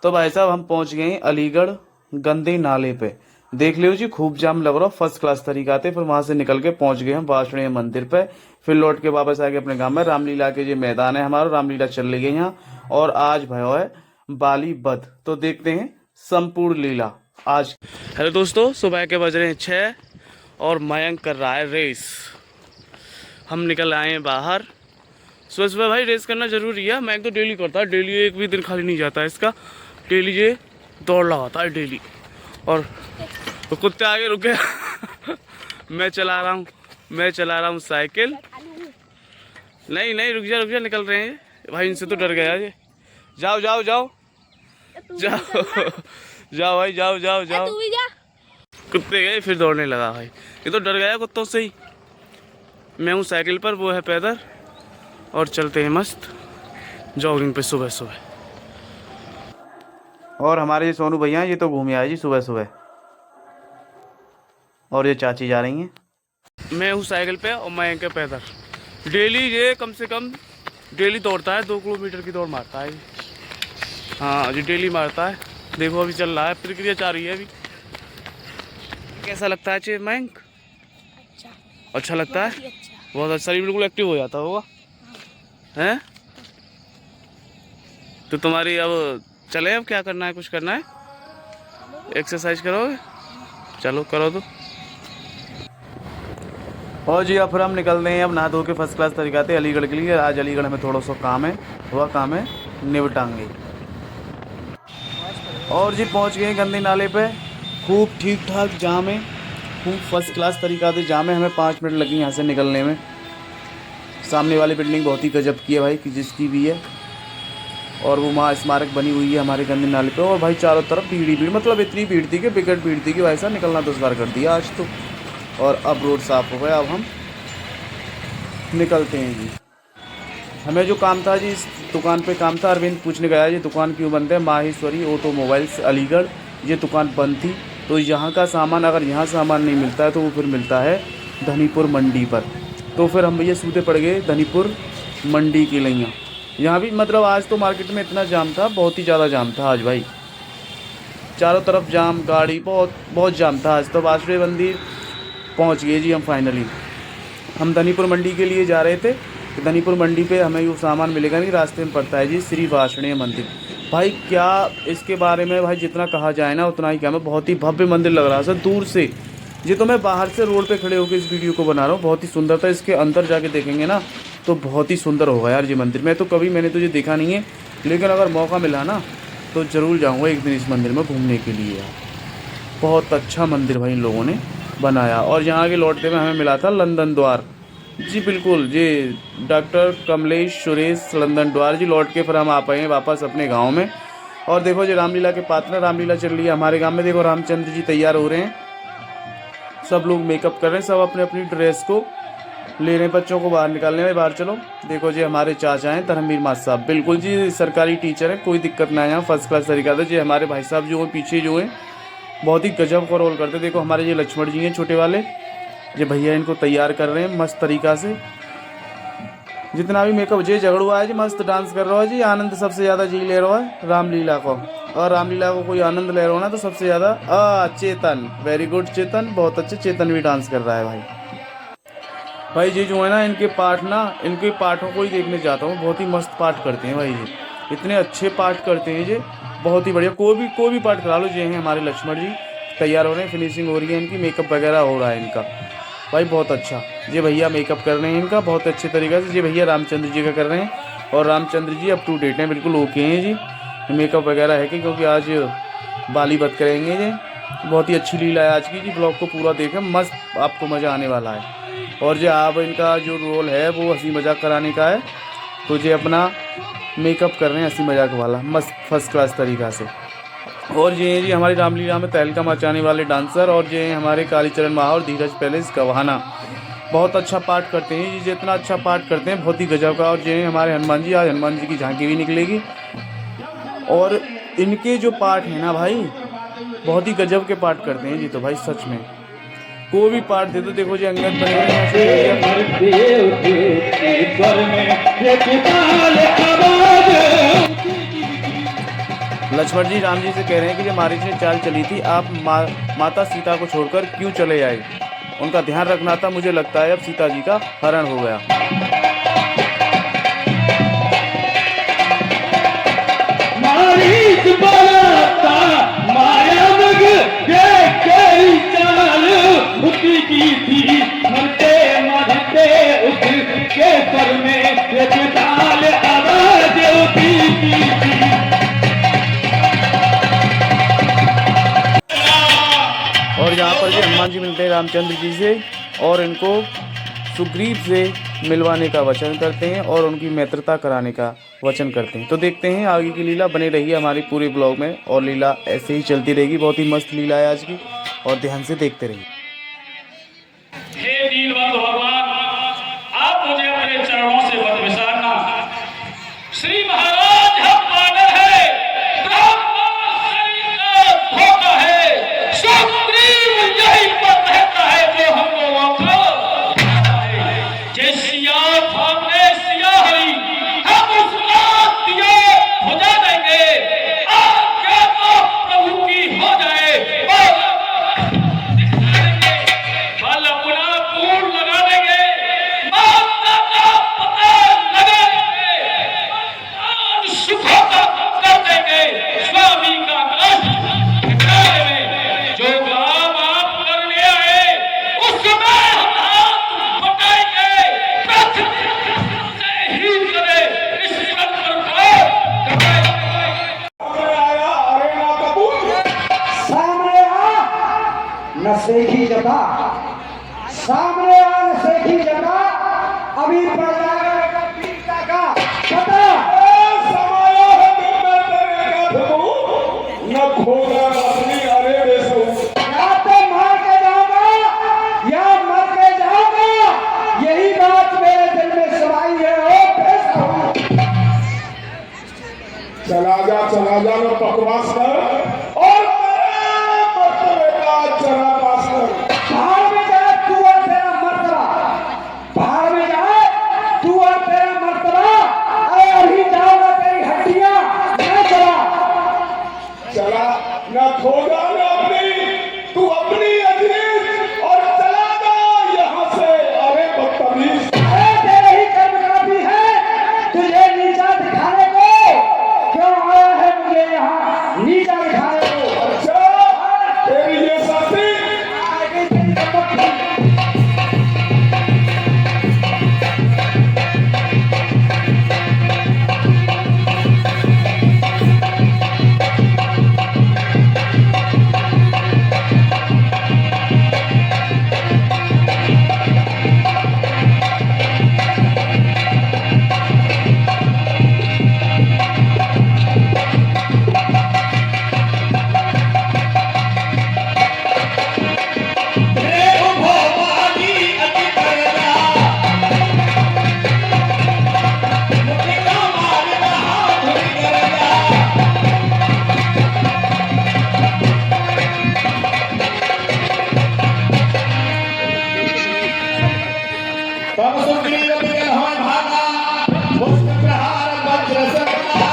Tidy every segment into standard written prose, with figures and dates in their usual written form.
तो भाई साहब हम पहुंच गए हैं अलीगढ़ गंदे नाले पे। देख लियो जी, खूब जाम लग रहा, फर्स्ट क्लास तरीका थे। फिर वहां से निकल के पहुंच गए हम वासुदेव मंदिर पे। फिर लौट के वापस आ गए अपने गांव में। रामलीला के जो मैदान है हमारा, रामलीला चल रही है यहाँ। और आज भयो है बाली बध, तो देखते हैं संपूर्ण लीला आज। हेलो दोस्तों, सुबह के बज रहे हैं 6 और मयंक कर रहा है रेस। हम निकल आए हैं बाहर। सुबह सुबह भाई रेस करना जरूरी है। मैं तो डेली करता है, डेली एक भी दिन खाली नहीं जाता है इसका। डेली ये दौड़ लगाता है डेली। और तो कुत्ते आगे रुके मैं चला रहा हूँ साइकिल। नहीं रुक जा निकल रहे हैं भाई, इनसे तो डर गया ये। जाओ जाओ जाओ जाओ जाओ भाई, जाओ जाओ जाओ। कुत्ते गए फिर दौड़ने लगा भाई, ये तो डर गया कुत्तों से ही। मैं हूँ साइकिल पर, वो है पैदल, और चलते हैं मस्त जॉगिंग पे सुबह सुबह। और हमारे ये सोनू भैया ये तो घूम आए जी सुबह सुबह। और ये चाची जा रही हैं। मैं हूँ साइकिल पे और मैं के पैदल। डेली ये कम से कम डेली दौड़ता है, 2 किलोमीटर की दौड़ मारता है। हाँ जी डेली मारता है। देखो अभी चल रहा है, प्रक्रिया चल रही है अभी। कैसा लगता है चे मयंक? अच्छा लगता है, बहुत अच्छा। शरीर बिल्कुल एक्टिव हो जाता होगा हैं? तो तुम्हारी अब चले, अब क्या करना है? कुछ करना है? एक्सरसाइज करोगे? चलो करो तो। और जी अब फिर हम निकल रहे हैं अब नहा धो के फर्स्ट क्लास तरीका से अलीगढ़ के लिए। आज अलीगढ़ में थोड़ा सा काम है, वह काम है निपटाएंगे। और जी पहुंच गए गंदे नाले पे। खूब ठीक ठाक जाम है, खूब फर्स्ट क्लास तरीका से जाम है। हमें 5 मिनट लगी यहाँ से निकलने में। सामने वाली बिल्डिंग बहुत ही गजब की है भाई, कि जिसकी भी है। और वो वहाँ स्मारक बनी हुई है हमारे गंदे नाले पे। और भाई चारों तरफ भीड़ ही भीड़, मतलब इतनी भीड़ थी कि विकट भीड़ थी कि भाई साहब निकलना दुश्वार कर दिया आज तो। और अब रोड साफ़ हो गया, अब हम निकलते हैं जी। हमें जो काम था जी, इस दुकान पे काम था। अरविंद पूछने गया ये दुकान क्यों बंद है। माहेश्वरी ऑटोमोबाइल्स अलीगढ़, ये दुकान बंद थी। तो यहाँ का सामान, अगर यहाँ सामान नहीं मिलता है तो वो फिर मिलता है धनीपुर मंडी पर। तो फिर हम भैया सूते पड़ गए धनीपुर मंडी के लिए। यहाँ भी मतलब आज तो मार्केट में इतना जाम था, बहुत ही ज़्यादा जाम था आज भाई। चारों तरफ जाम, गाड़ी, बहुत जाम था आज तो। वासुदेव मंदिर पहुँच गए जी हम फाइनली। हम धनीपुर मंडी के लिए जा रहे थे। तो धनीपुर मंडी पे हमें वो सामान मिलेगा नहीं, रास्ते में पड़ता है जी श्री वासुदेव मंदिर। भाई क्या इसके बारे में भाई जितना कहा जाए ना उतना ही क्या। मैं बहुत ही भव्य मंदिर लग रहा है सर दूर से। ये तो मैं बाहर से रोड पे खड़े होकर इस वीडियो को बना रहा हूँ। बहुत ही सुंदर था, इसके अंदर जाके देखेंगे ना तो बहुत ही सुंदर होगा यार ये मंदिर। मैं तो कभी मैंने तो ये देखा नहीं है, लेकिन अगर मौका मिला ना तो ज़रूर जाऊँगा एक दिन इस मंदिर में घूमने के लिए यार। बहुत अच्छा मंदिर भाई इन लोगों ने बनाया। और यहाँ के लौटते में हमें मिला था लंदन द्वार जी, बिल्कुल जी, डॉक्टर कमलेश सुरेश लंदन द्वार जी। लौट के फिर हम आ पाए हैं वापस अपने गांव में। और देखो जी रामलीला के पात्र, रामलीला चल रही है हमारे गांव में। देखो रामचंद्र जी तैयार हो रहे हैं, सब लोग मेकअप कर रहे हैं, सब अपने अपनी ड्रेस को ले रहे हैं, बच्चों को बाहर निकालने में। बाहर चलो। देखो जी हमारे चाचा हैं धर्मवीर मास साहब, बिल्कुल जी सरकारी टीचर है, कोई दिक्कत ना है यहाँ, फर्स्ट क्लास तरीका था जी। हमारे भाई साहब जो हैं पीछे जो हैं बहुत ही गजब का रोल करते। देखो हमारे ये लक्ष्मण जी हैं छोटे वाले, ये भैया इनको तैयार कर रहे हैं मस्त तरीका से। जितना भी मेकअप जे झगड़ुआ है जी, मस्त डांस कर रहा है जी। आनंद सबसे ज़्यादा जी ले रहा है रामलीला को। और रामलीला को कोई आनंद ले रहा हो ना तो सबसे ज़्यादा चेतन, वेरी गुड चेतन, बहुत अच्छे। चेतन भी डांस कर रहा है भाई जी जो है ना इनके पाठों को ही देखने जाता हूँ। बहुत ही मस्त पाठ करते हैं भाई जी, इतने अच्छे पाठ करते हैं जी, बहुत ही बढ़िया। कोई भी पाठ करा लो। ये हैं हमारे लक्ष्मण जी, तैयार हो रहे हैं, फिनिशिंग हो रही है इनकी, मेकअप वगैरह हो रहा है इनका भाई, बहुत अच्छा। ये भैया मेकअप कर रहे हैं इनका बहुत अच्छे तरीके से। ये भैया रामचंद्र जी का कर रहे हैं, और Ramchandra ji up to date हैं, बिल्कुल ओके हैं जी। मेकअप वगैरह है कि क्योंकि आज बाली बत करेंगे जी। बहुत ही अच्छी लीला है आज की जी। ब्लॉग को पूरा देखें, मस्त आपको मज़ा आने वाला है। और जो आप इनका जो रोल है वो हंसी मजाक कराने का है, तो ये अपना मेकअप कर रहे हैं हंसी मजाक वाला मस्त फर्स्ट क्लास तरीका से। और ये हैं जी हमारी रामलीला में तहलका मचाने वाले डांसर, और ये हैं हमारे कालीचरण महा और धीरज पैलेस गवाना। बहुत अच्छा पाठ करते हैं जी, जितना अच्छा पाठ करते हैं बहुत ही गजब का। और ये हैं हमारे हनुमान जी, आज हनुमान जी की झांकी भी निकलेगी। और इनके जो पाठ हैं ना भाई बहुत ही गजब के पाठ करते हैं जी। तो भाई सच में कोई भी पाठ दे दो, देखो जी अंगद बने लक्ष्मण जी राम जी से कह रहे हैं कि जब मारीच ने चाल चली थी, आप माता सीता को छोड़कर क्यों चले आए? उनका ध्यान रखना था, मुझे लगता है अब सीता जी का हरण हो गया। मारीच बनाता माया मग के चाल उसी की थी, मरते मरते उसके सर में एक ताल आवाज उसी की थी। और यहाँ पर भी हनुमान जी मिलते हैं रामचंद्र जी से और इनको सुग्रीव से मिलवाने का वचन करते हैं और उनकी मित्रता कराने का वचन करते हैं। तो देखते हैं आगे की लीला, बने रही है हमारी पूरे ब्लॉग में और लीला ऐसे ही चलती रहेगी। बहुत ही मस्त लीला है आज की और ध्यान से देखते रहिए। हे दीनबंधु भगवान, आप मुझे अपने चरणों से मत विसारना। श्री महाराज हम मानव है, धोखा है, सुग्रीव यही पर रहता है जो हम लोगों को सिया सामने सिया हरी, हम उसका दिया बुझा देंगे। आज्ञा तो प्रभु की हो जाए, बल अपना पूर्ण लगा देंगे, माता का पता लगा देंगे, सुखों का कर देंगे, स्वामी का कष्ट मिटा देंगे। जो काम आप करने आए उसमें हम हाथ बटाएंगे, ही करे इस पर सामने आ न सेखी जता, सामने आ न सेखी जता, अभी पड़ जाएगा पीता का पता। समाया है तेरे का धमू न खोदा अपनी अरे बेसू, या तो मार के जाऊंगा या मर के जाऊंगा, यही बात मेरे दिल में समाई है। ओ बेसू चला जा न बकवास कर और मेरे मर्तबे का जरा पास कर। बाहर में जाए तू और तेरा मर्तबा, बाहर में जाए तू और तेरा मर्तबा, अरे अभी जाऊंगा तेरी हड्डियां न चला। चला न खोदा न अपनी, तू अपनी अजीज और चला जा यहाँ से। अरे बदतमीज, अरे तेरे ही कर्म काफी है तुझे नीचा दिखाने को, क्यों आया है मुझे यहाँ नीचा दिखाने को? अच्छा तेरी ये शक्ति आगे तेरी कमर थी। तब सुग्रीव बिगल होय भागा, मुष्ट प्रहार वज्र से बनाया।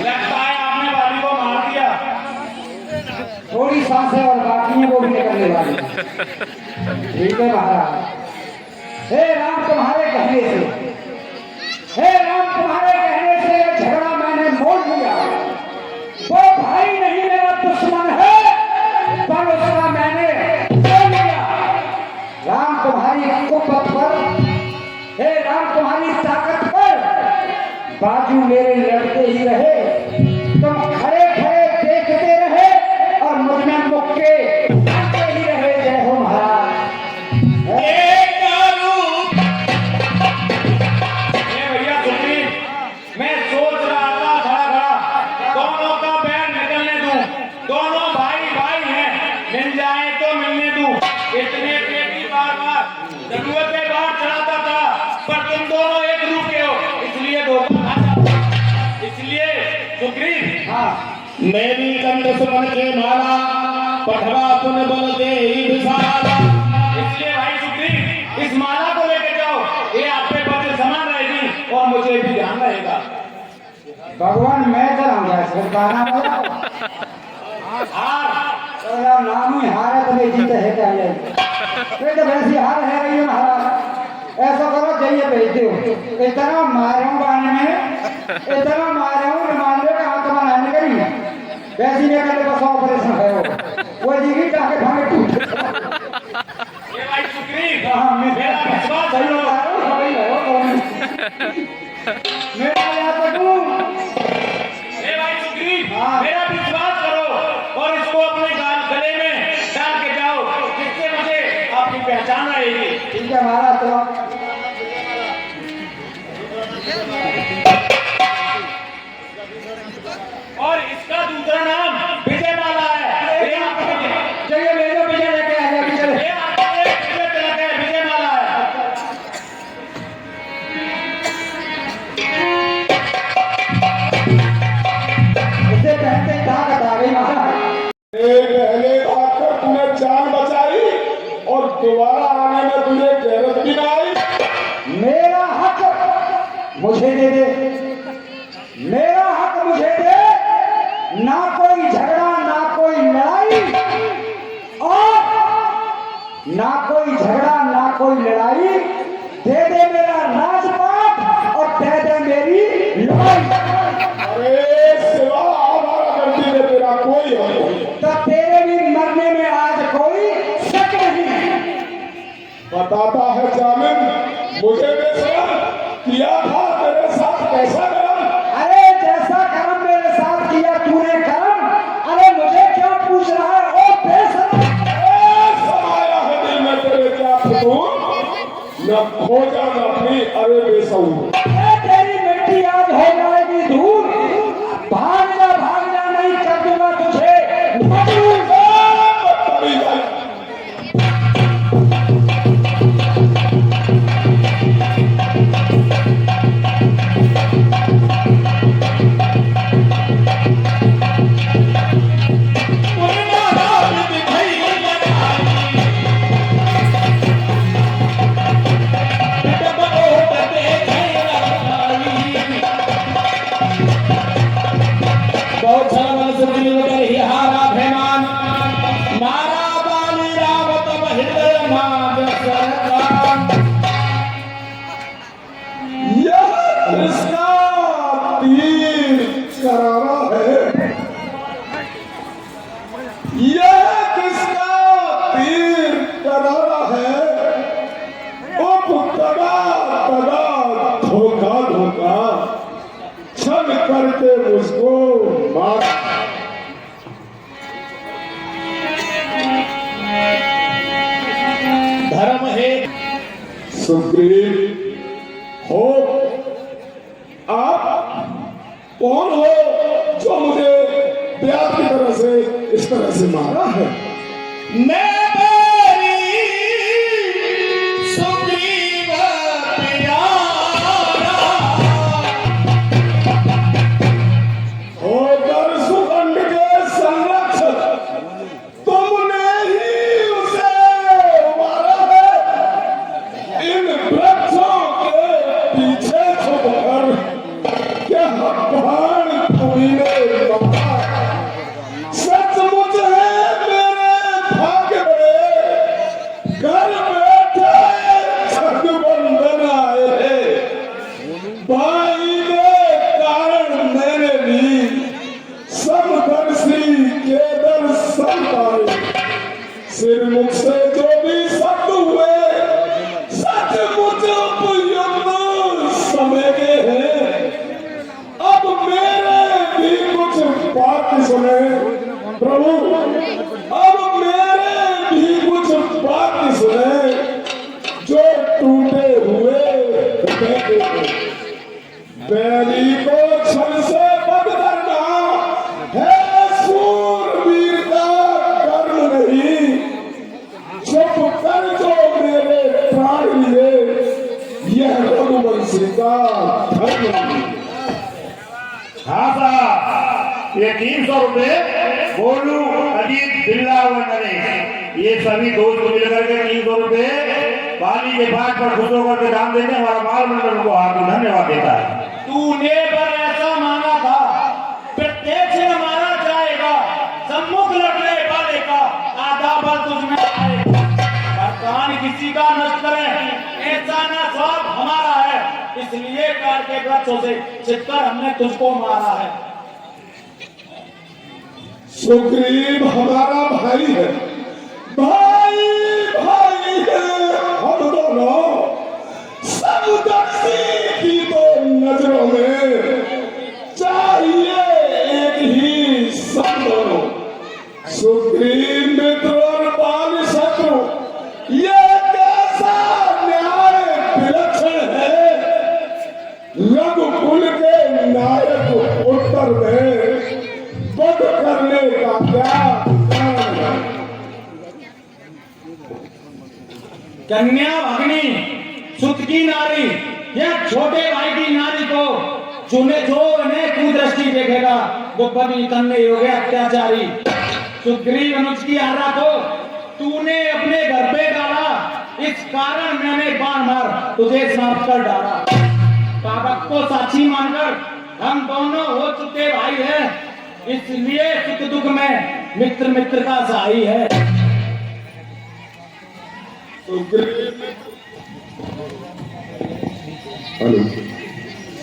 लगता है आपने वाली को मार दिया। थोड़ी सांसें और बाकी हैं वो भी निकलने वाली हैं। ठीक है महाराज। हे राम तुम्हारे कहने से, हे राम तुम्हारे कहने से ये झगड़ा मैंने मोड़ लिया। वो भाई नहीं मेरा दुश्मन है, पर उसका मैंने मोड़ लिया। राम तुम्हारी कुपथ पर, हे राम तुम्हारी ताकत पर बाजू मेरे लड़ते ही रहे, तुम खड़े खड़े देखते रहे और मुझ में मुक्के आते ही रहे। जय हो महाराज। भैया सुग्रीव, मैं सोच रहा था खड़ा खड़ा दोनों का बैर निकलने दूं, दोनों भाई भाई हैं, मिल जाए तो मिलने दूं। इतने पेटी बार बार जरूरत के बाहर चढ़ाता था, पर तुम दोनों एक रूप के हो, इसलिए धोखा खाता। इसलिए सुग्रीव, हाँ मेरी कंठ सुमन के माला, पठवा पुन बल दे विशाला। इसलिए भाई सुग्रीव, इस माला को लेके जाओ, ये आप पे बड़े समान रहेगी और मुझे भी ध्यान रहेगा। भगवान मैं चलाऊंगा इसको गाना वाला तो यार नाम ही हार है तो नहीं जीते है क्या ये फिर तो वैसी हार है रही है महाराज ऐसा करो चाहिए भेज दो इतना मारे हूँ गाने में इतना मारे हूँ मान लो कि हाथ बनाने करी वैसी नहीं करने बस ऑपरेशन है वो जी की टाके भागे टूट ये भाई सुग्रीव हाँ मैं मेरा विश्वास सही करो बता रहा हूँ सही है कौन मेरा याद रखूं ये भाई सुग्रीव हाँ। मेरा विश्वास करो और इसको अपने गले में डाल के जाओ जिससे मुझे आपकी पहचान रहेगी ठीक है महाराज तो और इसका दूसरा नाम विजय माला है ये आपके चलिए ले लो विजय लेके आ जाओ विजय ये आपके विजय तिलक है विजय माला है इसे पहनते ही ताकत आ गई महाराज पहले आकर तूने जान बचाई और दोबारा आने में तुझे गैरत भी ना आई। मेरा हक मुझे दे दे मेरा हक मुझे दे ना कोई झगड़ा ना कोई लड़ाई और ना कोई झगड़ा ना कोई लड़ाई दे दे मेरा राजपाट और दे दे मेरी लड़ाई अरे सिवा हमारा गलती में तेरा कोई हक नहीं। तो तेरे भी मरने में आज कोई शक नहीं बताता है जामिन मुझे बेशरम किया था तेरे साथ कैसा करम। अरे जैसा कर्म मेरे साथ किया तूने कर्म अरे मुझे क्यों पूछ रहा है ओ बेशरम समाया है दिल में तेरे क्या फितूर न खोजा न अपनी अरे बेसऊर। अरे तेरी मिट्टी आज हो जाएगी दूर भागना नहीं कर दूंगा तुझे मजबूर तभी जाए बहुत सारा मन से दिल में ही हारा भेमान मारा बाली रावत हृदय मां सरकार यह कृष्णा तीर करारा है। यह किसका तीर करारा है। तगा तगा धोखा धोखा छल करके मुझको मार। धर्म है सुग्रीव हो आप कौन हो जो मुझे प्यार की तरह से इस तरह से मारा है। मैं तेरी सुग्रीव प्यारा होकर सुगंध के संरक्षक तुमने ही उसे मारा है। इन वृक्षों के पीछे छुपकर क्या प्राण तुमने मारा। सचमुच है मेरे भाग्य में घर बैठे छठबंधन आए थे। भाई के कारण मैंने भी समदर्शी के दर्शन पाए। सिर मुख से जो भी शब्द हुए सचमुच उपयुक्त समय के हैं। अब मेरे भी कुछ बात सुने प्रभु। अब मेरे भी कुछ बात सुने जो टूटे हुए बैरी को छल से बद करना है सूरवीर का कर्म नहीं। चुप कर जो मेरे प्राण लिए यह रघुवंशी का धर्म नहीं। हाँ साहब ये 300 रुपए गोलू अजीत बिल्ला और नरेश ये सभी दोस्त मिलकर के 300 रुपए पानी के पाठ पर खुश होकर के दान देने हमारा माल मंडल को हार्दिक धन्यवाद देता है। तूने पर ऐसा माना था इसलिए काट के वृक्षों से छिपकर हमने तुझको मारा है। सुग्रीव हमारा भाई है, भाई भाई है हम दोनों, समदर्शी की तो नजरों में चाहिए एक ही सब दोनों। सुग्रीव मित्र और बाल शत्रु, ये कैसा न्याय विलक्षण है। रघुकुल के नायक उत्तर में वध करने का क्या कारण है? कन्या भगनी सुत की नारी, यह छोटे भाई की नारी को चुने जो इन्हें कुदृष्टि देखेगा वो बदली करने योग्य अत्याचारी। सुग्रीव अनुज की आरा को तूने अपने घर पे डाला, इस कारण मैंने बाण मार तुझे समाप्त कर डाला। पावक को साक्षी मानकर हम दोनों हो चुके भाई हैं, इसलिए सुख दुख में मित्र मित्र का सहाई है।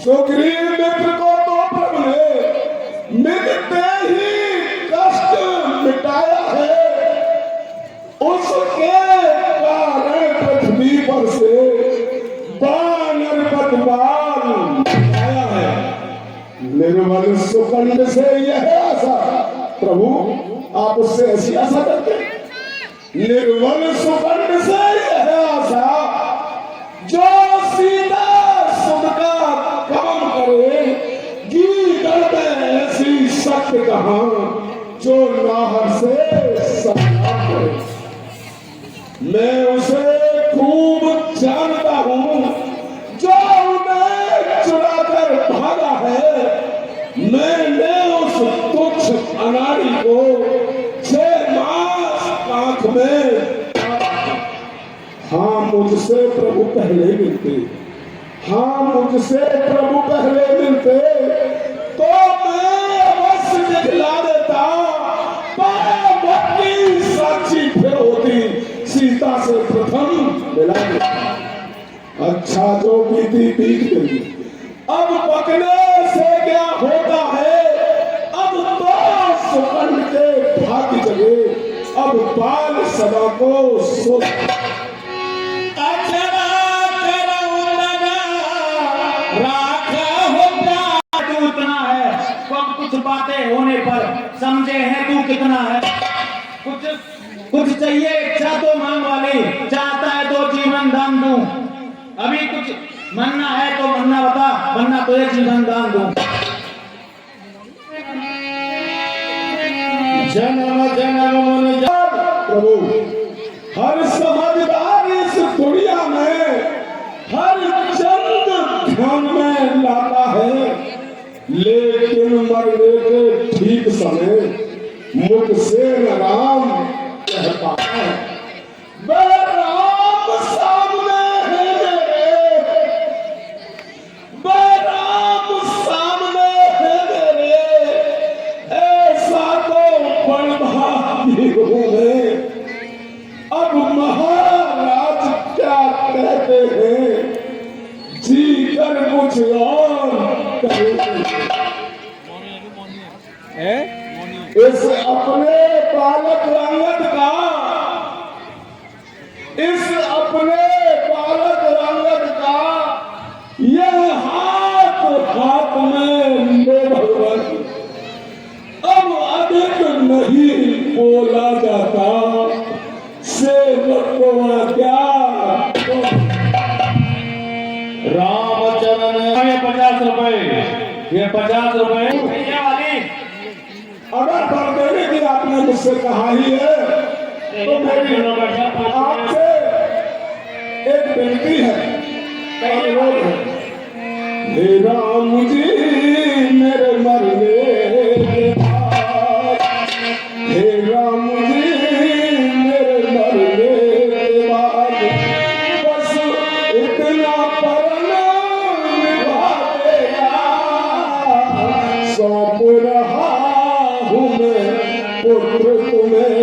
सुग्रीव मित्र को तो प्रभु ने मिलते ही कष्ट मिटाया है, उसके कारण पृथ्वी पर से बानर पतवार आया है। निर्मल सुकंड से यह आशा, प्रभु आप उससे ऐसी आशा करते हैं। निर्मल सुकंड से यह आशा, जो सीता सुध का काम करे, गीत में ऐसी शक्ति कहां, जो नाहर से संग्राम करे। मैं उसे खूब जानता हूं, जो उन्हें चुराकर भागा है। मैंने उस तुच्छ अनाड़ी को 6 मास आंख में, हाँ मुझसे प्रभु पहले मिलते, हाँ मुझसे प्रभु पहले मिलते तो मैं अवश्य दिखला देता। भक्ति साक्षी फिर होती, सीता से प्रथम मिला देता। अच्छा जो बीती बीत गई, अब पकने से क्या होता है। अब तो सुकंड के भाग्य जगे, अब बाल सदा को सो। कुछ बातें होने पर समझे हैं तू कितना है। कुछ चाहिए इच्छा तो मांग वाली, चाहता है तो जीवन दान दूं। अभी कुछ मनना है तो मनना बता, वरना तो एक जीवन दान दूं। जन्म जन्म मन प्रभु, हर समझदार इस दुनिया में हर चंद ध्यान में लाता है, लेकिन मरने के ठीक समय मुझसे न राम कह पाता है। मैं राम सामने है मेरे, मैं राम सामने है मेरे, ऐसा तो बड़भागी हूँ मैं। अब महाराज क्या कहते हैं, जी कर कुछ और इस अपने बालक रंगत का, इस अपने बालक रंगत का यह हाथ हाथ में ले भगवान। अब अधिक नहीं बोला जाता, सेवक को क्या रामचरण 50 रुपए, ये 50 रुपए भैया वाली। अगर कर देने की आपने मुझसे कहा ही है तो मेरी आपसे एक विनती है, अनुरोध है। हे राम जी मेरे मरने के बाद, हे राम जी मेरे मरने के बाद, बस इतना परना निभा देगा। सौंप रहा हूँ मैं पुत्र तुम्हें,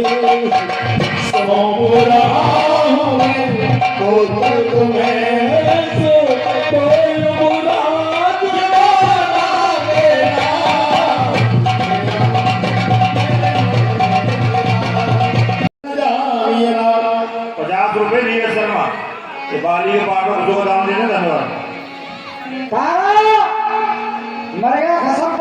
सौंप रहा हूँ मैं पुत्र तुम्हें। कोई बाली के पाठ को दान देने धन्यवाद। तारा मरेगा खसम